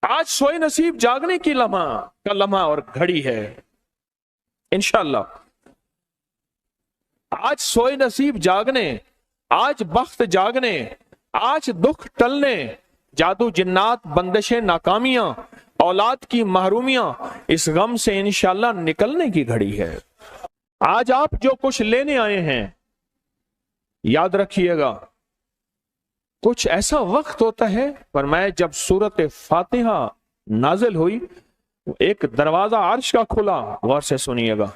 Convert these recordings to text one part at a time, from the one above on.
آج سوئے نصیب جاگنے کی لمحہ اور گھڑی ہے انشاءاللہ. آج سوئے نصیب جاگنے، آج بخت جاگنے، آج دکھ ٹلنے، جادو جنات بندشیں ناکامیاں، اولاد کی محرومیاں، اس غم سے انشاءاللہ نکلنے کی گھڑی ہے. آج آپ جو کچھ لینے آئے ہیں یاد رکھیے گا کچھ ایسا وقت ہوتا ہے، فرمایا جب سورت فاتحہ نازل ہوئی ایک دروازہ عرش کا کھلا، غور سے سنیے گا،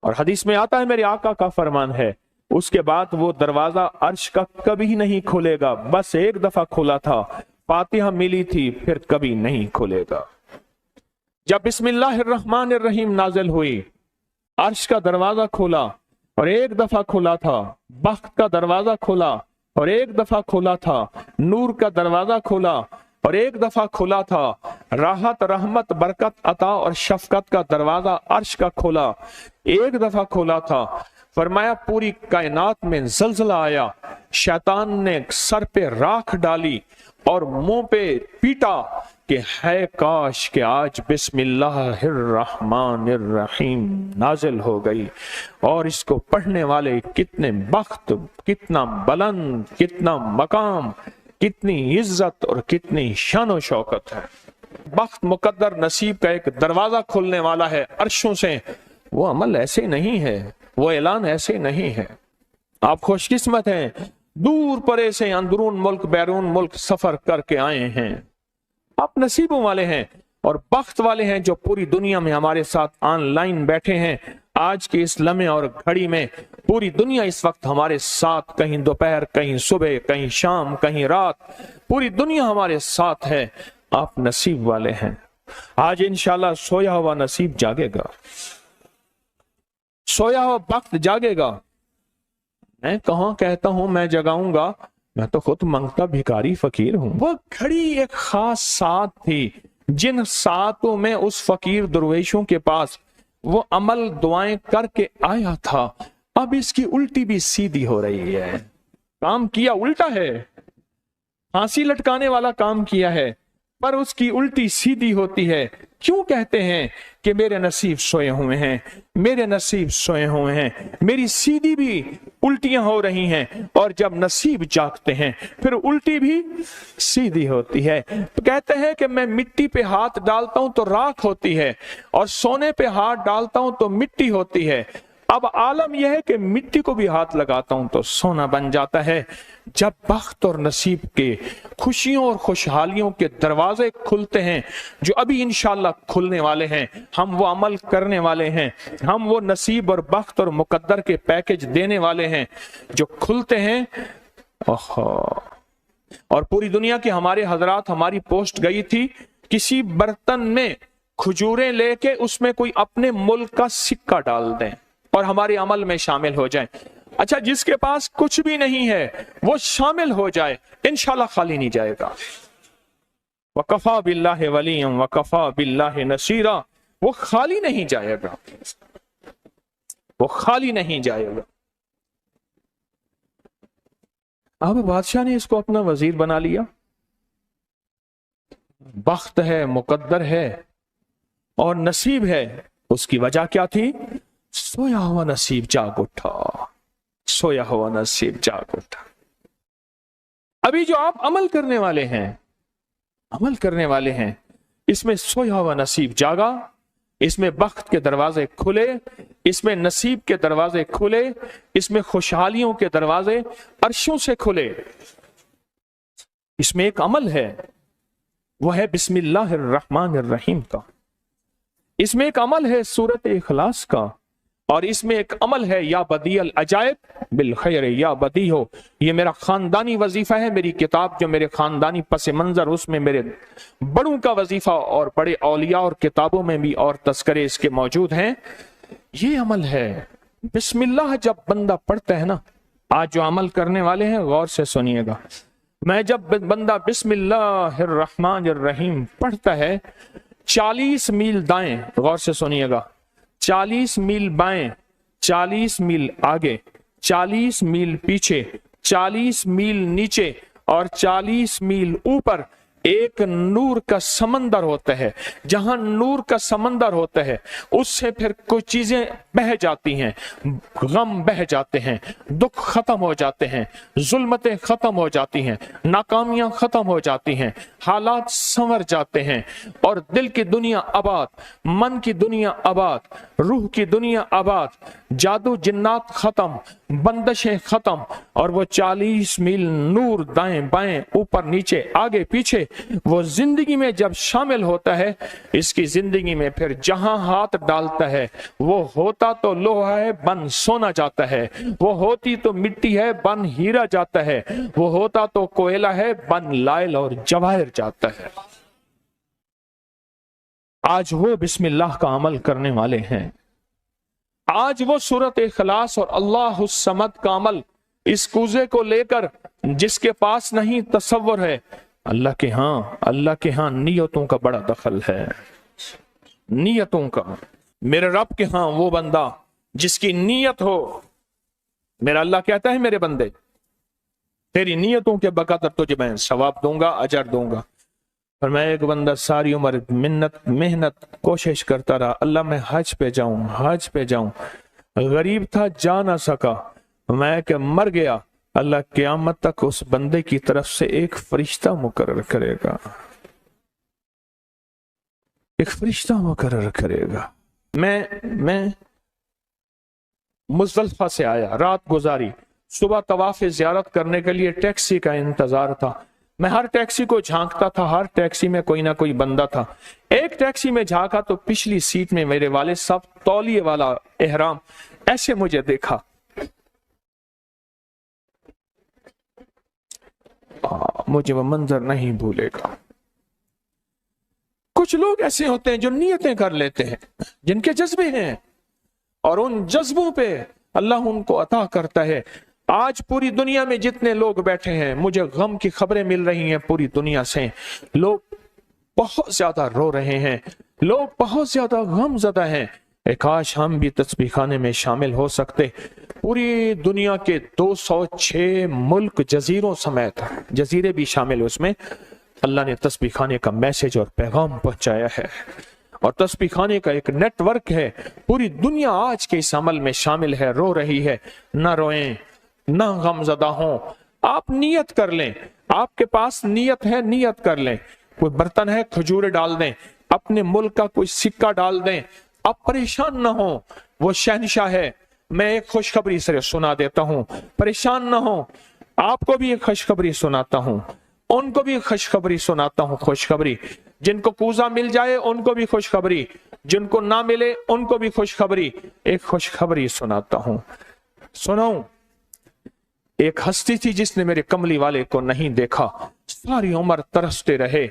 اور حدیث میں آتا ہے میرے آقا کا فرمان ہے اس کے بعد وہ دروازہ عرش کا کبھی نہیں کھلے گا، بس ایک دفعہ کھلا تھا، فاتحہ ملی تھی، پھر کبھی نہیں کھلے گا. جب بسم اللہ الرحمن الرحیم نازل ہوئی عرش کا دروازہ کھلا اور ایک دفعہ کھلا تھا، بخت کا دروازہ کھلا اور ایک دفعہ کھلا تھا، نور کا دروازہ کھلا اور ایک دفعہ کھلا تھا، راحت رحمت برکت عطا اور شفقت کا دروازہ عرش کا کھلا ایک دفعہ کھلا تھا. فرمایا پوری کائنات میں زلزلہ آیا، شیطان نے سر پہ راکھ ڈالی اور منہ پہ پیٹا کہ ہے کاش کہ آج بسم اللہ الرحمن الرحیم نازل ہو گئی، اور اس کو پڑھنے والے کتنے بخت، کتنا بلند، کتنا مقام، کتنی عزت اور کتنی شان و شوکت ہے. بخت مقدر نصیب کا ایک دروازہ کھلنے والا ہے عرشوں سے. وہ عمل ایسے نہیں ہے، وہ اعلان ایسے نہیں ہے. آپ خوش قسمت ہیں، دور پرے سے اندرون ملک بیرون ملک سفر کر کے آئے ہیں. آپ نصیبوں والے ہیں اور بخت والے ہیں جو پوری دنیا میں ہمارے ساتھ آن لائن بیٹھے ہیں. آج کے اس لمحے اور گھڑی میں پوری دنیا اس وقت ہمارے ساتھ، کہیں دوپہر، کہیں صبح، کہیں شام، کہیں رات، پوری دنیا ہمارے ساتھ ہے. آپ نصیب والے ہیں. آج انشاءاللہ سویا ہوا نصیب جاگے گا، سویا ہوا وقت جاگے گا. میں کہاں کہتا ہوں میں جگاؤں گا، میں تو خود منگتا بھکاری فقیر ہوں. وہ گھڑی ایک خاص ساعت تھی جن ساعتوں میں اس فقیر درویشوں کے پاس وہ عمل دعائیں کر کے آیا تھا. اب اس کی الٹی بھی سیدھی ہو رہی ہے. کام کیا الٹا ہے، پھانسی لٹکانے والا کام کیا ہے، پر اس کی الٹی سیدھی ہوتی ہے. کیوں کہتے ہیں کہ میرے نصیب سوئے ہوئے ہیں، میرے نصیب سوئے ہوئے ہیں، میری سیدھی بھی الٹیاں ہو رہی ہیں، اور جب نصیب جاگتے ہیں پھر الٹی بھی سیدھی ہوتی ہے. کہتے ہیں کہ میں مٹی پہ ہاتھ ڈالتا ہوں تو راکھ ہوتی ہے، اور سونے پہ ہاتھ ڈالتا ہوں تو مٹی ہوتی ہے. اب عالم یہ ہے کہ مٹی کو بھی ہاتھ لگاتا ہوں تو سونا بن جاتا ہے. جب بخت اور نصیب کے خوشیوں اور خوشحالیوں کے دروازے کھلتے ہیں جو ابھی انشاءاللہ کھلنے والے ہیں، ہم وہ عمل کرنے والے ہیں، ہم وہ نصیب اور بخت اور مقدر کے پیکج دینے والے ہیں جو کھلتے ہیں. اور پوری دنیا کے ہمارے حضرات، ہماری پوسٹ گئی تھی کسی برتن میں کھجوریں لے کے اس میں کوئی اپنے ملک کا سکہ ڈال دیں اور ہمارے عمل میں شامل ہو جائیں. اچھا جس کے پاس کچھ بھی نہیں ہے وہ شامل ہو جائے، انشاءاللہ خالی نہیں جائے گا. وَكَفَى بِاللَّهِ وَلِيًّا وَكَفَى بِاللَّهِ نَصِيرًا. وہ خالی نہیں جائے گا، وہ خالی نہیں جائے گا. اب بادشاہ نے اس کو اپنا وزیر بنا لیا. بخت ہے، مقدر ہے اور نصیب ہے. اس کی وجہ کیا تھی؟ سویا ہوا نصیب جاگ اٹھا، سویا ہوا نصیب جاگ اٹھا. ابھی جو آپ عمل کرنے والے ہیں، عمل کرنے والے ہیں، اس میں سویا ہوا نصیب جاگا، اس میں بخت کے دروازے کھلے، اس میں نصیب کے دروازے کھلے، اس میں خوشحالیوں کے دروازے عرشوں سے کھلے. اس میں ایک عمل ہے، وہ ہے بسم اللہ الرحمن الرحیم کا. اس میں ایک عمل ہے سورت اخلاص کا، اور اس میں ایک عمل ہے یا بدیع العجائب بالخیر یا بدیع ہو. یہ میرا خاندانی وظیفہ ہے، میری کتاب جو میرے خاندانی پس منظر، اس میں میرے بڑوں کا وظیفہ اور بڑے اولیاء اور کتابوں میں بھی اور تذکرے اس کے موجود ہیں. یہ عمل ہے بسم اللہ. جب بندہ پڑھتا ہے نا، آج جو عمل کرنے والے ہیں غور سے سنیے گا، میں جب بندہ بسم اللہ الرحمن الرحیم پڑھتا ہے 40 میل دائیں، غور سے سنیے گا، 40 میل بائیں، 40 میل آگے، 40 میل پیچھے، 40 میل نیچے اور 40 میل اوپر एक नूर का समंदर होता है, जहां नूर का समंदर होता है उससे फिर कुछ चीजें बह जाती हैं, गम बह जाते हैं, दुख खत्म हो जाते हैं, जुल्मतें खत्म हो जाती हैं, नाकामियां खत्म हो जाती हैं, हालात संवर जाते हैं और दिल की दुनिया आबाद, मन की दुनिया आबाद, रूह की दुनिया आबाद, जादू जिन्नात खत्म, बंदिशें खत्म और वो 40 मील नूर दाएं बाएं ऊपर नीचे आगे पीछे वो जिंदगी में जब शामिल होता है, इसकी जिंदगी में फिर जहां हाथ डालता है वो होता तो लोहा है बन सोना जाता है, वो होती तो मिट्टी है बन हीरा जाता है, वो होता तो कोयला है बन लाइल और जवाहिर जाता है। आज वो बिस्मिल्लाह का अमल करने वाले हैं, आज वो सूरत इखलास और अल्लाह समद का अमल इस कूजे को लेकर जिसके पास नहीं तसव्वुर है, अल्लाह के हां नियतों का बड़ा दखल है, नियतों का। मेरे रब के हां वो बंदा जिसकी नीयत हो, मेरा अल्लाह कहता है मेरे बंदे तेरी नियतों के बकदर तुझे मैं सवाब दूंगा, अजर दूंगा। और मैं एक बंदा सारी उम्र मेहनत कोशिश करता रहा, अल्लाह मैं हज पे जाऊं, गरीब था जा ना सका, मैं क्या मर गया, अल्लाह क़यामत तक उस बंदे की तरफ से एक फरिश्ता मुकर्रर करेगा, एक फरिश्ता मुकर्रर करेगा। मैं मुज़दलिफ़ा से आया, रात गुजारी, सुबह तवाफ़ ज़ियारत करने के लिए टैक्सी का इंतजार था। मैं हर टैक्सी को झांकता था, हर टैक्सी में कोई ना कोई बंदा था। एक टैक्सी में झांका तो पिछली सीट में मेरे वाले साहब तौलिए वाला एहराम, ऐसे मुझे देखा, मुझे वो मंजर नहीं भूलेगा। कुछ लोग ऐसे होते हैं जो नियतें कर लेते हैं, जिनके जज्बे हैं और उन जज्बों पे अल्लाह उनको अता करता है। आज पूरी दुनिया में जितने लोग बैठे हैं, मुझे गम की खबरें मिल रही हैं पूरी दुनिया से, लोग बहुत ज्यादा रो रहे हैं, लोग बहुत ज्यादा गमज़दा हैं। काश हम भी तस्बीह खाने में शामिल हो सकते। पूरी दुनिया के 206 मुल्क जजीरों समेत, जजीरे भी शामिल, उसमें अल्लाह ने तस्बीह खाने का मैसेज और पैगाम पहुंचाया है और तस्बीह खाने का एक नेटवर्क है। पूरी दुनिया आज के इस अमल में शामिल है, रो रही है। ना रोएं, ना गमज़दा हों, आप नियत कर लें, आपके पास नियत है, नियत कर लें। कोई बर्तन है, खजूरें डाल दें, अपने मुल्क का कोई सिक्का डाल दें, आप परेशान ना हो, वो शहनशाह है। मैं एक खुशखबरी से सुना देता हूं, परेशान ना हो, आपको भी एक खुशखबरी सुनाता हूं, उनको भी खुशखबरी सुनाता हूं। खुशखबरी, जिनको कूजा मिल जाए उनको भी खुशखबरी, जिनको ना मिले उनको भी खुशखबरी। एक खुशखबरी सुनाता हूं, सुनाऊं। एक हस्ती थी जिसने मेरे कमली वाले को नहीं देखा, सारी उम्र तरसते रहे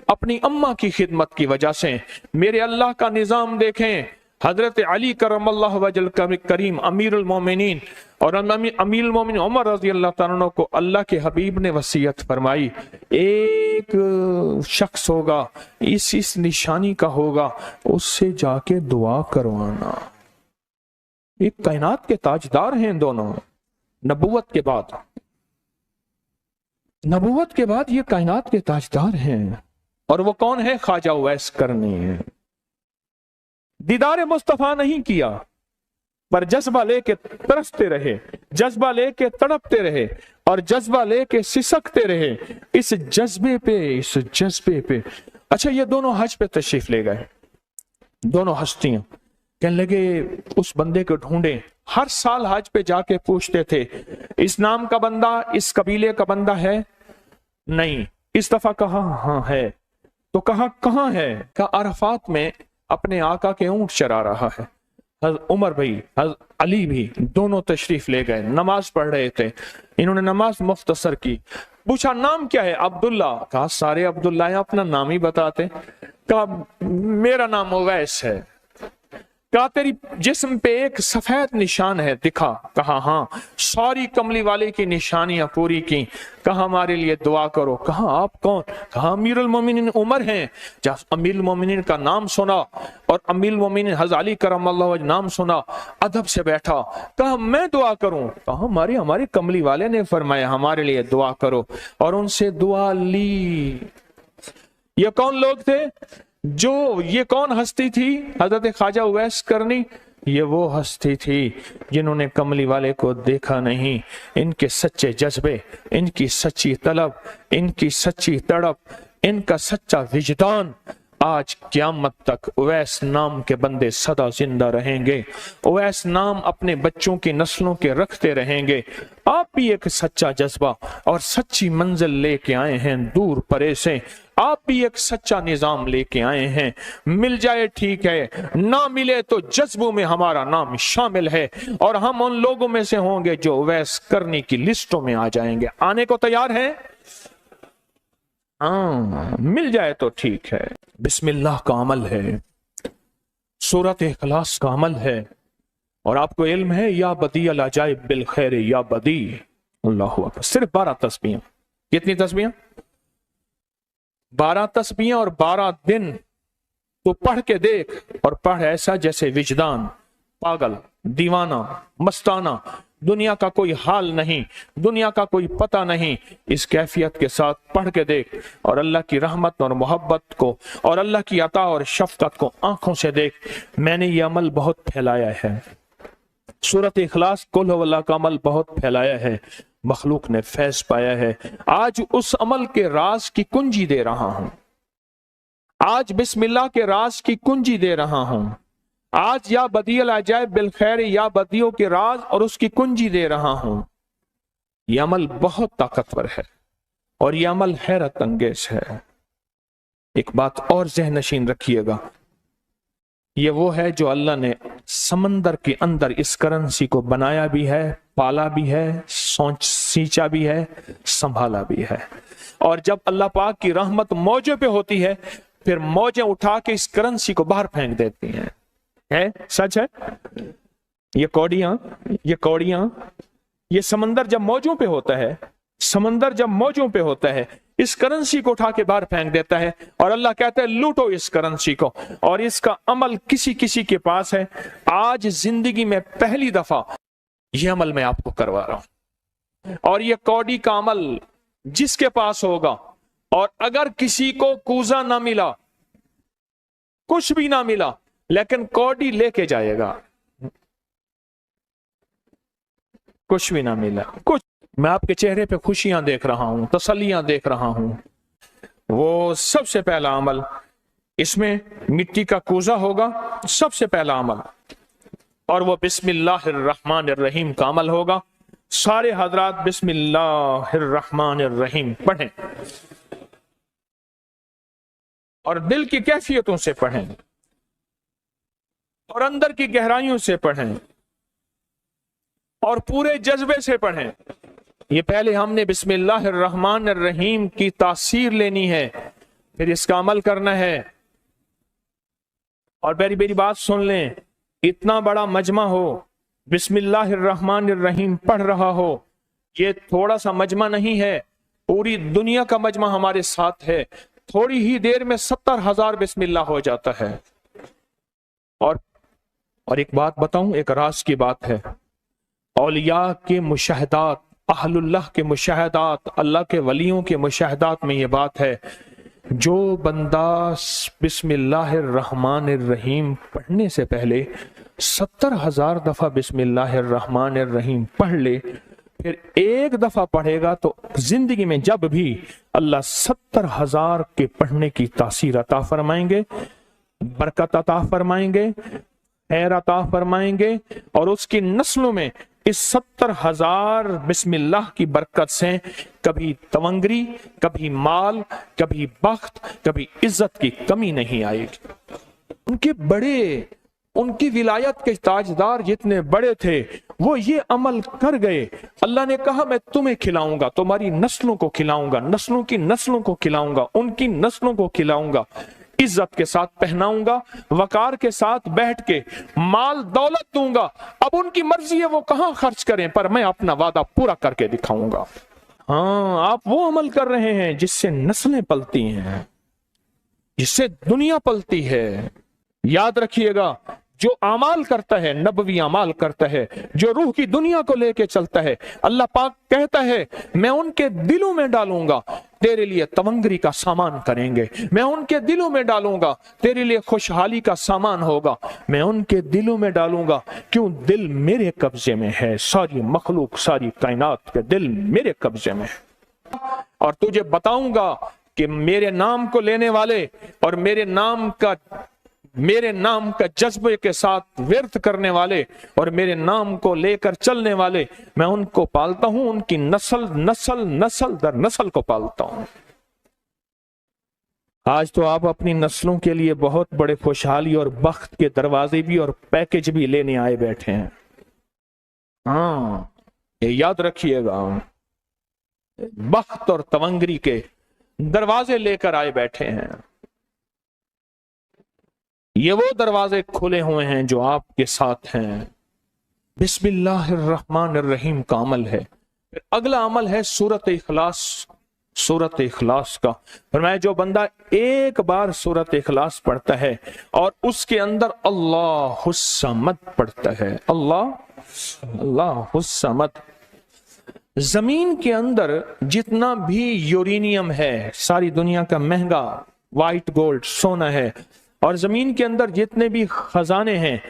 अपनी अम्मा की खिदमत की वजह से। मेरे अल्लाह का निजाम देखें, हजरत अली करमल्लाहु वजल करीम अमीरुल मोमिनीन और अमीरुल मोमिनीन उमर रज़ी अल्लाह तआला अन्हु को अल्लाह के हबीब ने वसीयत फरमाई, एक शख्स होगा, इस निशानी का होगा, उससे जाके दुआ करवाना। एक कायनात के ताजदार हैं दोनों, नबूवत के बाद ये कायनात के ताजदार हैं। और वो कौन है? ख्वाजा उवैस करनी है। दीदार मुस्तफा नहीं किया, पर जज्बा लेके तरसते रहे, जज्बा लेके तड़पते रहे और जज्बा लेके सिसकते रहे। इस जज्बे पे अच्छा, ये दोनों हज पे तशरीफ ले गए, दोनों हस्तियां। कहने लगे उस बंदे को ढूंढे। हर साल हज पे जाके पूछते थे, इस नाम का बंदा, इस कबीले का बंदा है? नहीं। इस दफा कहा हाँ है। तो कहा कहाँ है? कहा अरफात में अपने आका के ऊंट चरा रहा है। उमर भाई, अली भी, दोनों तशरीफ ले गए, नमाज पढ़ रहे थे। इन्होंने नमाज मुख्तसर की। पूछा नाम क्या है? अब्दुल्ला। कहा सारे अब्दुल्ला है, अपना नाम ही बताते। कहा मेरा नाम उवैस है। कहा तेरी जिस्म पे एक सफेद निशान है, दिखा। कहा हाँ। सारी कमली वाले की निशानियां पूरी की। कहा हमारे लिए दुआ करो। कहा आप कौन? कहा अमीरुल मोमिनीन उमर हैं। जब अमीरुल मोमिनीन का नाम सुना और अमीरुल मोमिनीन हज़रत अली करमल्लाहु वजह नाम सुना, अदब से बैठा। कहा मैं दुआ करूं? कहा हमारे कमली वाले ने फरमाया हमारे लिए दुआ करो। और उनसे दुआ ली। یہ کون لوگ تھے؟ یہ کون ہستی تھی؟ حضرت خواجہ اویس کرنی، یہ وہ ہستی تھی جنہوں نے کملی والے کو دیکھا نہیں۔ ان کے سچے جذبے، ان کی سچی طلب، ان کی سچی تڑپ، ان کا سچا وجدان، آج قیامت تک اویس نام کے بندے سدا زندہ رہیں گے۔ اویس نام اپنے بچوں کی نسلوں کے رکھتے رہیں گے۔ آپ بھی ایک سچا جذبہ اور سچی منزل لے کے آئے ہیں دور پرے سے، آپ بھی ایک سچا نظام لے کے آئے ہیں۔ مل جائے ٹھیک ہے، نہ ملے تو جذبوں میں ہمارا نام شامل ہے، اور ہم ان لوگوں میں سے ہوں گے جو اویس کرنی کی لسٹوں میں آ جائیں گے۔ آنے کو تیار ہیں؟ مل جائے تو ٹھیک ہے۔ بسم اللہ کا عمل ہے، سورۃ اخلاص کا عمل ہے، اور آپ کو علم ہے یا بدیع العجائب بالخیر یا بدیع۔ اللہ اکبر۔ صرف 12 تسبیحیں۔ کتنی تسبیحیں؟ 12 تسبیحیں اور 12 دن تو پڑھ کے دیکھ، اور پڑھ ایسا جیسے وجدان پاگل، دیوانہ، مستانہ، دنیا کا کوئی حال نہیں، دنیا کا کوئی پتہ نہیں، اس کیفیت کے ساتھ پڑھ کے دیکھ، اور اللہ کی رحمت اور محبت کو اور اللہ کی عطا اور شفقت کو آنکھوں سے دیکھ۔ میں نے یہ عمل بہت پھیلایا ہے، سورۃ اخلاص قل هو اللہ کا عمل بہت پھیلایا ہے، مخلوق نے فیض پایا ہے۔ آج اس عمل کے راز کی کنجی دے رہا ہوں، آج بسم اللہ کے راز کی کنجی دے رہا ہوں، آج یا بدیع العجائب بالخیر یا بدیعوں کے راز اور اس کی کنجی دے رہا ہوں۔ یہ عمل بہت طاقتور ہے اور یہ عمل حیرت انگیز ہے۔ ایک بات اور ذہن نشین رکھیے گا، یہ وہ ہے جو اللہ نے سمندر کے اندر اس کرنسی کو بنایا بھی ہے، پالا بھی ہے، سینچا بھی ہے، سنبھالا بھی ہے، اور جب اللہ پاک کی رحمت موجوں پہ ہوتی ہے پھر موجیں اٹھا کے اس کرنسی کو باہر پھینک دیتی ہیں۔ ہے سچ ہے؟ یہ کوڑیاں یہ سمندر جب موجوں پہ ہوتا ہے، سمندر جب موجوں پہ ہوتا ہے اس کرنسی کو اٹھا کے باہر پھینک دیتا ہے، اور اللہ کہتا ہے لوٹو اس کرنسی کو، اور اس کا عمل کسی کے پاس ہے۔ آج زندگی میں پہلی دفعہ یہ عمل میں آپ کو کروا رہا ہوں، اور یہ کوڑی کا عمل جس کے پاس ہوگا، اور اگر کسی کو کوزہ نہ ملا، کچھ بھی نہ ملا، لیکن کوڑی لے کے جائے گا، کچھ بھی نہ ملا، کچھ، میں آپ کے چہرے پہ خوشیاں دیکھ رہا ہوں، تسلیاں دیکھ رہا ہوں، وہ سب سے پہلا عمل، اس میں مٹی کا کوزہ ہوگا، سب سے پہلا عمل، اور وہ بسم اللہ الرحمن الرحیم کا عمل ہوگا۔ سارے حضرات بسم اللہ الرحمن الرحیم پڑھیں، اور دل کی کیفیتوں سے پڑھیں، اور اندر کی گہرائیوں سے پڑھیں، اور پورے جذبے سے پڑھیں۔ یہ پہلے ہم نے بسم اللہ الرحمن الرحیم کی تاثیر لینی ہے، پھر اس کا عمل کرنا ہے۔ اور میری بات سن لیں، اتنا بڑا مجمع ہو، بسم اللہ الرحمن الرحیم پڑھ رہا ہو، یہ تھوڑا سا مجمع نہیں ہے، پوری دنیا کا مجمع ہمارے ساتھ ہے، تھوڑی ہی دیر میں 70,000 بسم اللہ ہو جاتا ہے۔ اور ایک بات بتاؤں، ایک راز کی بات ہے، اولیاء کے مشاہدات، اہل اللہ کے مشاہدات، اللہ کے ولیوں کے مشاہدات میں یہ بات ہے، جو بندہ بسم اللہ الرحمن الرحیم پڑھنے سے پہلے 70,000 دفعہ بسم اللہ الرحمن الرحیم پڑھ لے، پھر ایک دفعہ پڑھے گا تو زندگی میں جب بھی اللہ 70,000 کے پڑھنے کی تاثیر عطا فرمائیں گے، برکت عطا فرمائیں گے، خیر عطا فرمائیں گے، اور اس کی نسلوں میں اس 70,000 بسم اللہ کی برکت سے کبھی تونگری، کبھی مال، کبھی بخت، کبھی عزت کی کمی نہیں آئے گی۔ ان کی ولایت کے تاجدار جتنے بڑے تھے وہ یہ عمل کر گئے، اللہ نے کہا میں تمہیں کھلاؤں گا، تمہاری نسلوں کو کھلاؤں گا، نسلوں کی نسلوں کو کھلاؤں گا، ان کی نسلوں کو کھلاؤں گا، عزت کے ساتھ پہناؤں گا، وقار کے ساتھ بیٹھ کے مال دولت دوں گا، اب ان کی مرضی ہے وہ کہاں خرچ کریں، پر میں اپنا وعدہ پورا کر کے دکھاؤں گا۔ ہاں، آپ وہ عمل کر رہے ہیں جس سے نسلیں پلتی ہیں، جس سے دنیا پلتی ہے۔ یاد رکھیے گا، जो अमाल करता है, नबवी अमाल करता है, जो रूह की दुनिया को लेके चलता है, अल्लाह पाक कहता है मैं उनके दिलों में डालूंगा, तेरे लिए तवंगरी का सामान करेंगे, मैं उनके दिलों में डालूंगा, तेरे लिए खुशहाली का सामान होगा, मैं उनके दिलों में डालूंगा। क्यों? दिल मेरे कब्जे में है, सारी मखलूक, सारी कायनात के दिल मेरे कब्जे में है। और तुझे बताऊंगा कि मेरे नाम को लेने वाले और मेरे नाम का जज्बे के साथ व्यर्थ करने वाले और मेरे नाम को लेकर चलने वाले, मैं उनको पालता हूं, उनकी नस्ल दर नस्ल को पालता हूं। आज तो आप अपनी नस्लों के लिए बहुत बड़े खुशहाली और बख्त के दरवाजे भी और पैकेज भी लेने आए बैठे हैं। हाँ, ये याद रखिएगा, बख्त और तवंगरी के दरवाजे लेकर आए बैठे हैं। ये वो दरवाजे खुले हुए हैं जो आपके साथ हैं। बिस्मिल्लाहिर्रहमानिर्रहीम का अमल है। फिर अगला अमल है सूरत इखलास। सूरत इखलास का फरमाया, जो बंदा एक बार सूरत इखलास पढ़ता है और उसके अंदर अल्लाहुस समद पढ़ता है, अल्लाहुस समद, जमीन के अंदर जितना भी यूरेनियम है, सारी दुनिया का महंगा व्हाइट गोल्ड सोना है, और जमीन के अंदर जितने भी खजाने हैं,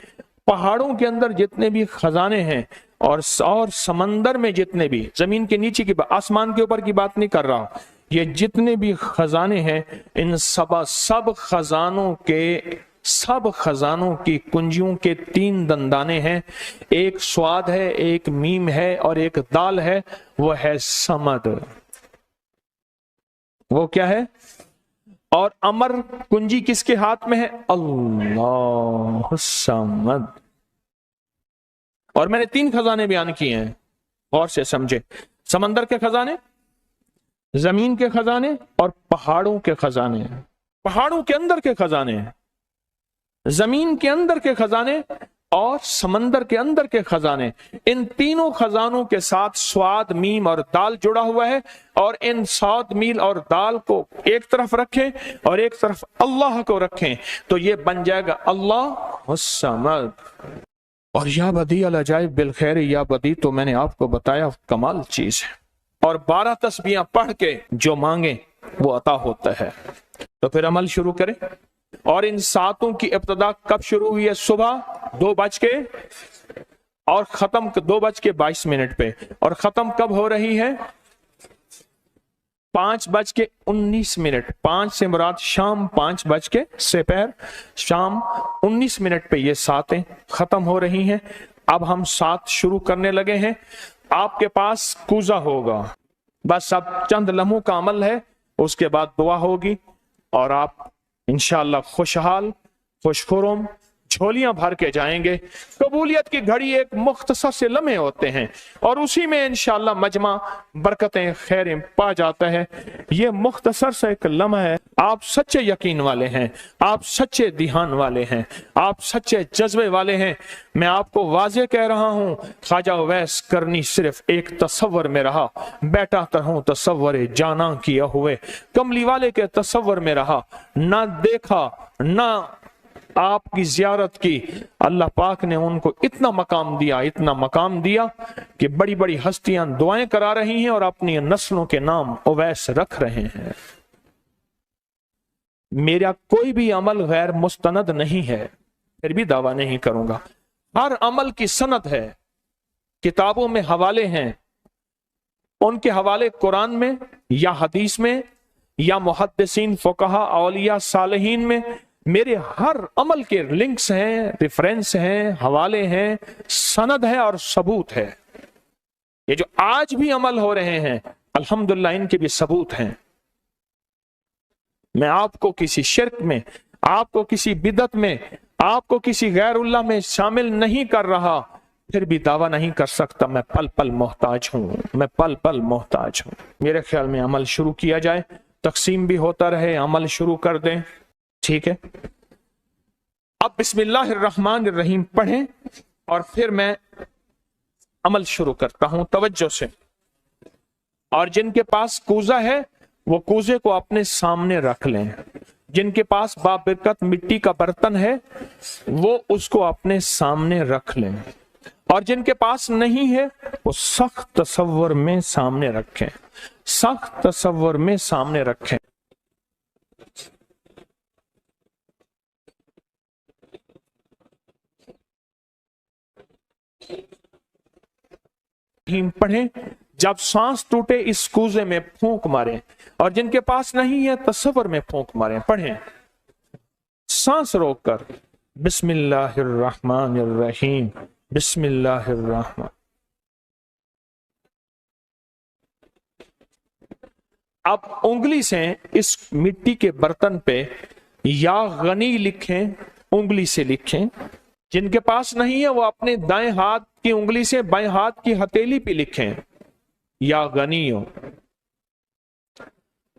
पहाड़ों के अंदर जितने भी खजाने हैं, और समंदर में जितने भी, जमीन के नीचे की, आसमान के ऊपर की बात नहीं कर रहा, ये जितने भी खजाने हैं, इन सब खजानों की कुंजियों के 3 दंदाने हैं। एक स्वाद है, एक मीम है और एक दाल है, वो है समद। वो क्या है? और अमर कुंजी किसके हाथ में है? अल्लाह समद। और मैंने 3 खजाने बयान किए हैं, और से समझे। समंदर के खजाने, जमीन के खजाने और पहाड़ों के खजाने। पहाड़ों के अंदर के खजाने, जमीन के अंदर के खजाने और समंदर के अंदर के खजाने, इन तीनों खजानों के साथ स्वाद, मीम और दाल जुड़ा हुआ है। और इन स्वाद, मील और दाल को एक तरफ रखें और एक तरफ अल्लाह को रखें, तो ये बन जाएगा अल्लाह समद। और या बदी अल अजाइब बिल खैर, या बदी तो मैंने आपको बताया कमाल चीज है। और 12 तस्बीहां पढ़ के जो मांगे वो अता होता है। तो फिर अमल शुरू करें। और इन 7 की इब्तिदा कब शुरू हुई है? सुबह 2 बज के और खत्म 2 बज के 22 मिनट पे। और खत्म कब हो रही है? 5 बज के 19 मिनट। 5 से मुराद शाम 5 बज के दोपहर शाम 19 मिनट पे ये 7 खत्म हो रही हैं। अब हम 7 शुरू करने लगे हैं। आपके पास कूजा होगा, बस अब चंद लम्हों का अमल है, उसके बाद दुआ होगी और आप इंशाअल्लाह खुशहाल, खुशखुरम, झोलियां भर के जाएंगे। कबूलियत की घड़ी एक मुख्तसर से लम्हे होते हैं और उसी में इंशाअल्लाह मजमा बरकतें, खैरें पा जाता है। ये मुख्तसर से एक लम्हा है। आप सच्चे यकीन वाले हैं, आप सच्चे ध्यान वाले हैं, आप सच्चे जज्बे वाले हैं। मैं आपको वाजे कह रहा हूं, ख्वाजा उवैस करनी सिर्फ एक तसव्वुर में रहा, बैठा तरहूं तसव्वुर जाना किया हुए, कमली वाले के तसव्वुर में रहा, ना देखा ना आपकी जियारत की। अल्लाह पाक ने उनको इतना मकाम दिया कि बड़ी बड़ी हस्तियां दुआएं करा रही हैं और अपनी नस्लों के नाम उवैस रख रहे हैं। मेरा कोई भी अमल गैर मुस्तनद नहीं है, फिर भी दावा नहीं करूंगा। हर अमल की सनद है, किताबों में हवाले हैं, उनके हवाले कुरान में या हदीस में या मुहद्दिसीन, फुकहा, औलिया, सालिहीन में मेरे हर अमल के लिंक्स हैं, रेफरेंस हैं, हवाले हैं, सनद है और सबूत है। ये जो आज भी अमल हो रहे हैं अल्हम्दुलिल्लाह इनके भी सबूत हैं। मैं आपको किसी शिर्क में, आपको किसी बिदत में, आपको किसी गैरुल्लाह में शामिल नहीं कर रहा, फिर भी दावा नहीं कर सकता मैं पल पल मोहताज हूं, मैं पल पल मोहताज हूं। मेरे ख्याल में अमल शुरू किया जाए, तकसीम भी होता रहे, अमल शुरू कर दें, ठीक है। अब बिस्मिल्लाहिर्रहमानिर्रहीम पढ़ें और फिर मैं अमल शुरू करता हूं तवज्जो से। और जिनके पास कूजा है वो कूजे को अपने सामने रख लें। जिनके पास बाबरकत मिट्टी का बर्तन है वो उसको अपने सामने रख लें, और जिनके पास नहीं है वो सख्त तसव्वुर में सामने रखें, सख्त तसव्वुर में सामने रखें। पढ़ें, जब सांस टूटे इस कूजे में फूंक मारें, और जिनके पास नहीं है तसव्वुर में फूंक मारें। पढ़ें सांस रोककर, बिस्मिल्लाहिर्रहमानिर्रहीम, बिस्मिल्लाहिर्रहमान। अब उंगली से इस मिट्टी के बर्तन पे या गनी लिखें, उंगली से लिखें। जिनके पास नहीं है वो अपने दाएं हाथ की उंगली से बाएं हाथ की हथेली पे लिखें, या गनियो,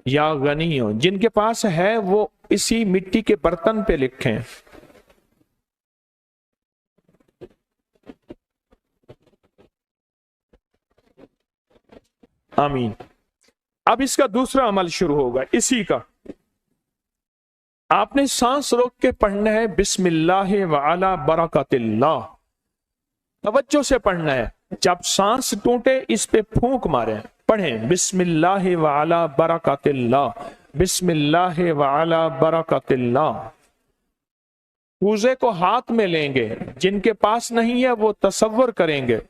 या गनियो। जिनके पास है वो इसी मिट्टी के बर्तन पे लिखें। आमीन। अब इसका दूसरा अमल शुरू होगा इसी का। आपने सांस रोक के पढ़ना है, बिस्मिल्लाह व अला बरकतिल्लाह। तवज्जो से पढ़ना है, जब सांस टूटे इस पे फूंक मारे। पढ़ें बिस्मिल्लाह व अला बरकतिल्लाह, बिस्मिल्लाह व अला बरकतिल्लाह। कूजे को हाथ में लेंगे, जिनके पास नहीं है वो तसव्वुर करेंगे।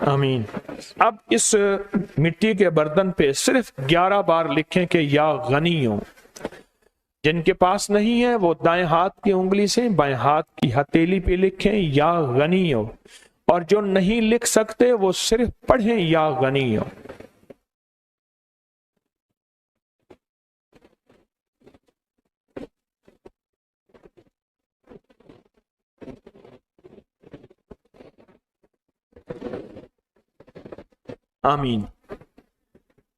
आमीन। अब इस मिट्टी के बर्तन पे सिर्फ 11 बार लिखें कि या गनियो। जिनके पास नहीं है वो दाएं हाथ की उंगली से बाएं हाथ की हथेली पे लिखें, या गनियो। और जो नहीं लिख सकते वो सिर्फ पढ़ें या गनियो। आमीन।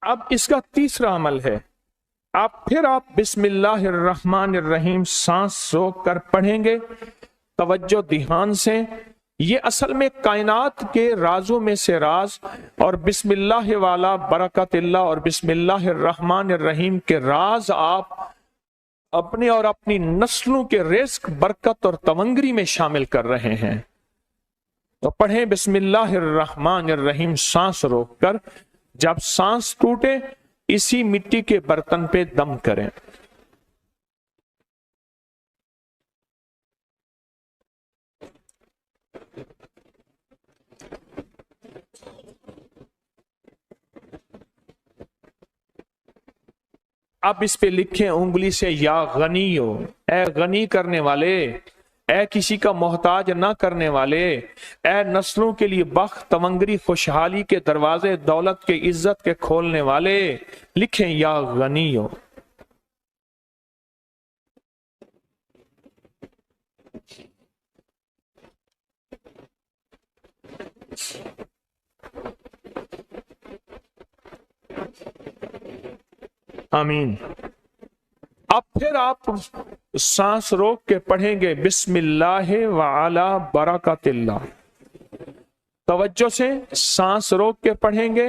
अब इसका तीसरा अमल है, आप बिस्मिल्लाहिर्रहमानिर्रहीम सांस रोक कर पढ़ेंगे। तवज्जो ध्यान से, ये असल में कायनात के राजों में से राज, और बिस्मिल्लाह वाला बरकतिल्लाह और बिस्मिल्लाहिर्रहमानिर्रहीम के राज आप अपने और अपनी नस्लों के रिस्क, बरकत और तवंगरी में शामिल कर रहे हैं। तो पढ़ें बिस्मिल्लाहिर्रहमानिर्रहीम सांस रोककर। जब सांस टूटे इसी मिट्टी के बर्तन पे दम करें। अब इस पे लिखें उंगली से, या गनियो, ए गनी करने वाले, ए किसी का मोहताज ना करने वाले, ए नस्लों के लिए बख्त, तवंगरी, खुशहाली के दरवाजे, दौलत के, इज्जत के खोलने वाले। लिखें या गनियो। आमीन। अब फिर आप सांस रोक के पढ़ेंगे बिस्मिल्लाह व अला बरकतिल्लाह। तवज्जो से सांस रोक के पढ़ेंगे,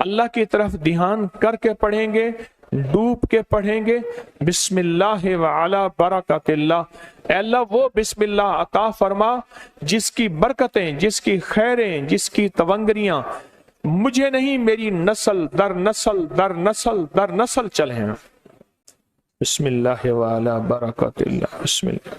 अल्लाह की तरफ ध्यान करके पढ़ेंगे, डूब के पढ़ेंगे। बिस्मिल्लाह व अला बरकतिल्लाह। अल्लाह वो बिस्मिल्लाह अता फरमा जिसकी बरकतें, जिसकी खैरें, जिसकी तवंगरियां मुझे नहीं, मेरी नस्ल दर नस्ल दर नस्ल दर नस्ल चले हैं। बिस्मिल्लाह व अला बरकतिल्लाह। बिस्मिल्लाह।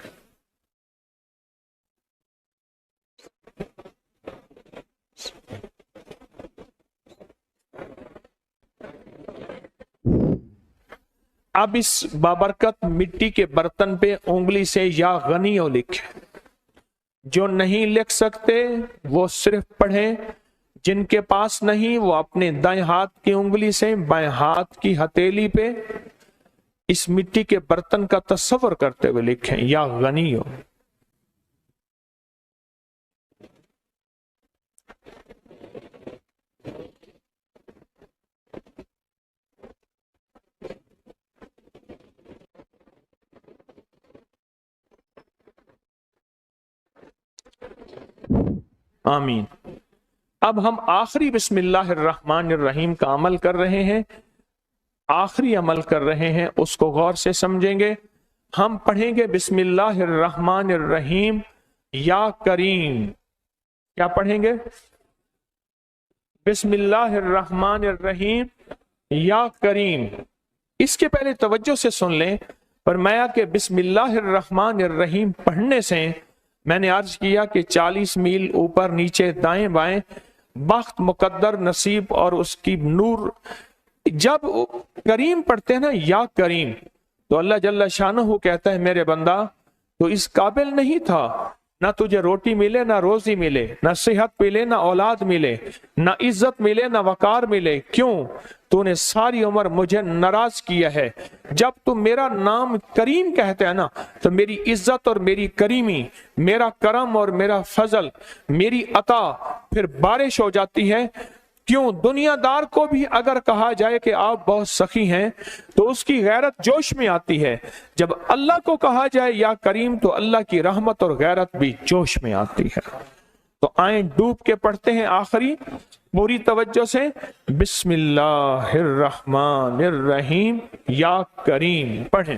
अब इस बाबरकत मिट्टी के बर्तन पे उंगली से या गनियो लिखे। जो नहीं लिख सकते वो सिर्फ पढ़ें, जिनके पास नहीं वो अपने दाएं हाथ की उंगली से बाएं हाथ की हथेली पे इस मिट्टी के बर्तन का तस्वर करते हुए लिखें, या गनियो। آمین۔ اب ہم آخری بسم اللہ الرحمن الرحیم کا عمل کر رہے ہیں، آخری عمل کر رہے ہیں، اس کو غور سے سمجھیں گے۔ ہم پڑھیں گے بسم اللہ الرحمن الرحیم یا کریم۔ کیا پڑھیں گے؟ بسم اللہ الرحمن الرحیم یا کریم۔ اس کے پہلے توجہ سے سن لیں، فرمایا کہ بسم اللہ الرحمن الرحیم پڑھنے سے میں نے عرض کیا کہ 40 میل اوپر نیچے دائیں بائیں بخت، مقدر، نصیب اور اس کی نور۔ جب کریم پڑھتے ہیں نا، یا کریم، تو اللہ جل شانہ کہتا ہے میرے بندہ تو اس قابل نہیں تھا، نہ تجھے روٹی ملے، نہ روزی ملے، نہ صحت ملے، نہ اولاد ملے، نہ عزت ملے، نہ وقار ملے۔ کیوں؟ تو نے ساری عمر مجھے ناراض کیا ہے۔ جب تم میرا نام کریم کہتے ہیں نا، تو میری عزت اور میری کریمی، میرا کرم اور میرا فضل، میری عطا پھر بارش ہو جاتی ہے۔ کیوں؟ دنیا دار کو بھی اگر کہا جائے کہ آپ بہت سخی ہیں تو اس کی غیرت جوش میں آتی ہے، جب اللہ کو کہا جائے یا کریم تو اللہ کی رحمت اور غیرت بھی جوش میں آتی ہے۔ تو آئیں ڈوب کے پڑھتے ہیں آخری پوری توجہ سے، بسم اللہ الرحمن الرحیم یا کریم پڑھیں۔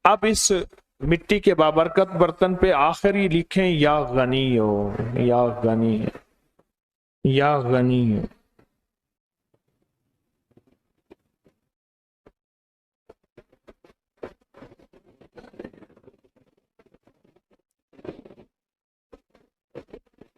اب اس مٹی کے بابرکت برتن پہ آخری لکھیں یا غنی ہو، یا غنی، یا غنی۔